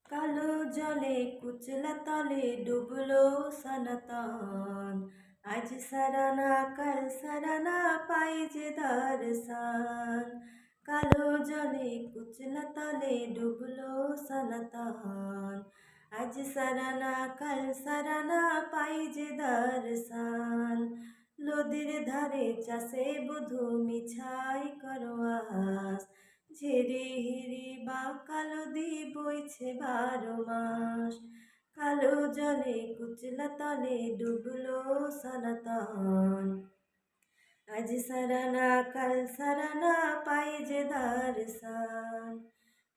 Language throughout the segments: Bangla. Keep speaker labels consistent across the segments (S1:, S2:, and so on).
S1: কালো জলে কুচলা তলে ডুবলো সনাতন। আজ সারানা কাল সারানা পাই যে দর্শন। কালো জলে কুচলা তলে ডুবলো সনাতন। আজ সারানা কাল সারানা পাই যে দর্শন। নদীর ধারে চাষে বধূ মিছাই করো আস। ঝিরি হিরি বা কালো দি বইছে 12 মাস। কালো জলে কুচলা তলে ডুবলো সনাতন। আজ সারানা কাল সারানা পাই যে দর্শন।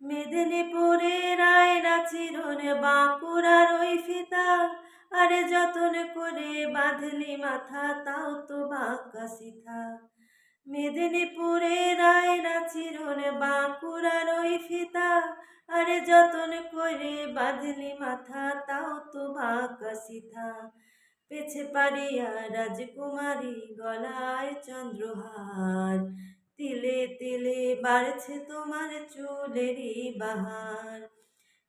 S1: মেদিনীপুরে রায়না চিরন বাঁকুড়ার ওই ফিতা। আরে যতন করে বাঁধলি মাথা তাও তো বাঁকা সিথা। মেদিনীপুরে রায়না চিরন বাঁকুড়ার ওই ফিতা। আরে যতন করে বাঁধলি মাথা তাও তো বাঁকা সিথা। পেছে পারিয়া রাজকুমারী গলায় চন্দ্রহার। তিলে তিলে বাড়ছে তোমার চুলেরই বাহার।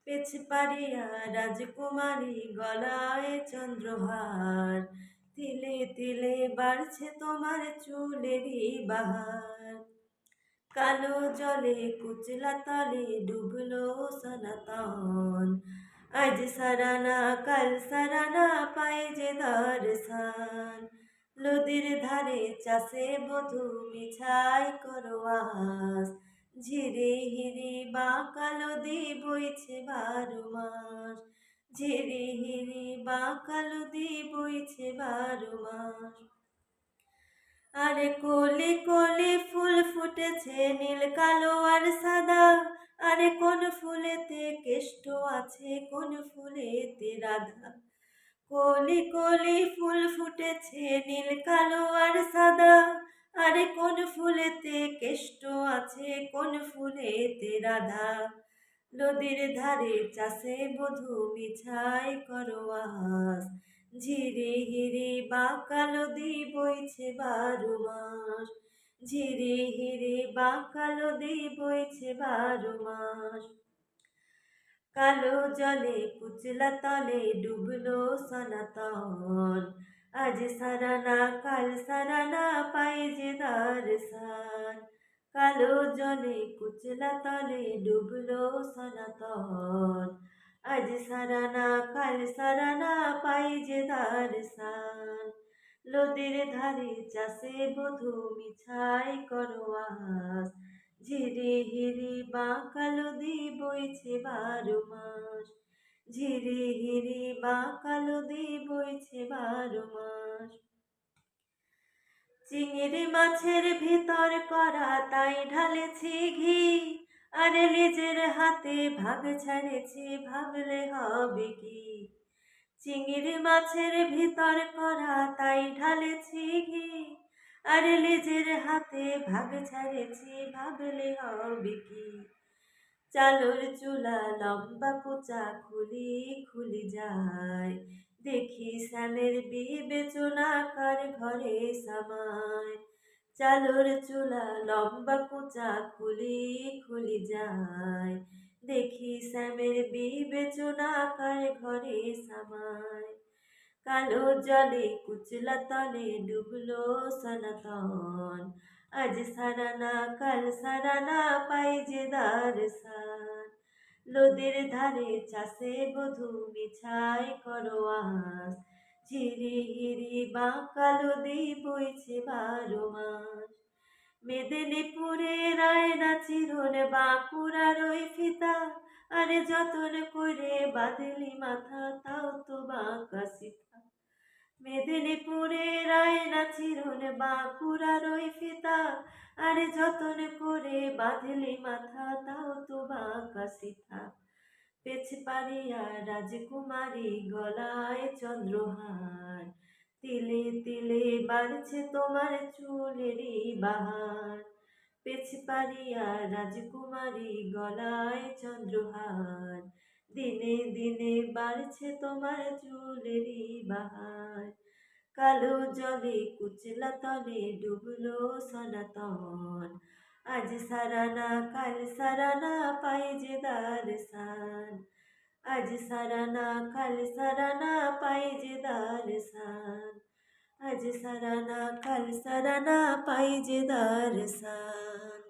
S1: পেছে পারিয়া রাজকুমারী গলায় চন্দ্রহার। তিলে তিলে বাড়ছে তোমার চুলেরই বাহার। কালো জলে কুচলা তলে ডুবলো সনাতন। আজ সারানা কাল সারানা পাই যে দর্শন। নদীর ধারে চাষে বধূ মিছাই করো আস। ঝিরি হিরি বা কালো দি বইছে 12 মাস। ঝিরি হিরি বা কালো দি বইছে 12 মাস। আরে কলি কলি ফুল ফুটেছে নীল কালো আর সাদা। আরে কোন ফুলেতে কেষ্ট আছে কোন ফুলেতে রাধা। কলি কলি ফুল ফুটেছে নীল কালো আর সাদা। আরে কোন ফুলেতে কেষ্ট আছে কোন ফুলেতে রাধা। নদীর ধারে চাষে বধূ মিছাই করো আস। ঝিরি হিরি বা কালো দি বইছে 12 মাস। ঝিরি হিরি বা কালো দি বইছে 12 মাস। কালো জলে কুচলা তলে ডুবলো সনাতন। আজ সারানা কাল সারানা পাই যে দর্শন। কালো জলে কুচলা তলে ডুবলো সনাতন। আজ সারানা কাল সারানা পাই যে দর্শন। নদীর ধারে চাষে বধূ মিছাই করো আস। ঝিরি হিরি বা কালো দি বইছে 12 মাস। ঝিরি হিরি বা কালো দি বইছে 12 মাস। চিংড়ি মাছের ভিতর করা তাই ঢালেছি ঘি। আরে নিজের হাতে ভাগ ছাড়েছি ভাবলে হবে কি। চিংড়ি মাছের ভিতর করা তাই ঢালেছি ঘি। আরে নিজের হাতে ভাগ ছাড়েছি ভাবলে হবে কি। চালুর চুলা লম্বা কোচা খুলি খুলি যায়। দেখি শ্যামের বিবেচনা কার ঘরে সামায়। চালুর চুলা লম্বা কোচা খুলি খুলি যায়। দেখি শ্যামের বিবেচনা কার ঘরে সামায়। কালো জলে কুচলা তলে ডুবলো সনাতন। আজ সারানা কাল সারানা পাই যে দর্শন। নদীর ধারে চাষে বধূ মিছাই করো আস। ঝিরি হিরি বা কালো দি বইছে 12 মাস। মেদিনীপুরে রায়না চিরন বাঁকুড়ার ওই ফিতা। আরে যতন করে বাঁধলি মাথা তাও তো বাঁকা সিথা। মেদিনীপুরে রায়না চিরন বাঁকুড়ার ওই ফিতা। আরে যতন করে বাঁধলি মাথা তাও তো বাঁকা সিথা। পেছে পারিয়া রাজকুমারী গলায় চন্দ্রহার। তিলে তিলে বাড়ছে তোমার চুলেরই বাহার। পেছে পারিয়া রাজকুমারী গলায় চন্দ্রহার। দিনে দিনে বাড়ছে তোমার চুলেরই বাহার। কালো জলে কুচলা তলে ডুবলো সনাতন। আজ সারানা কাল সারানা পাই যে দর্শন। আজ সারা না কাল সারা না পাই যে দারসান, আজ সারা না কাল সারা না পাই যে দারসান।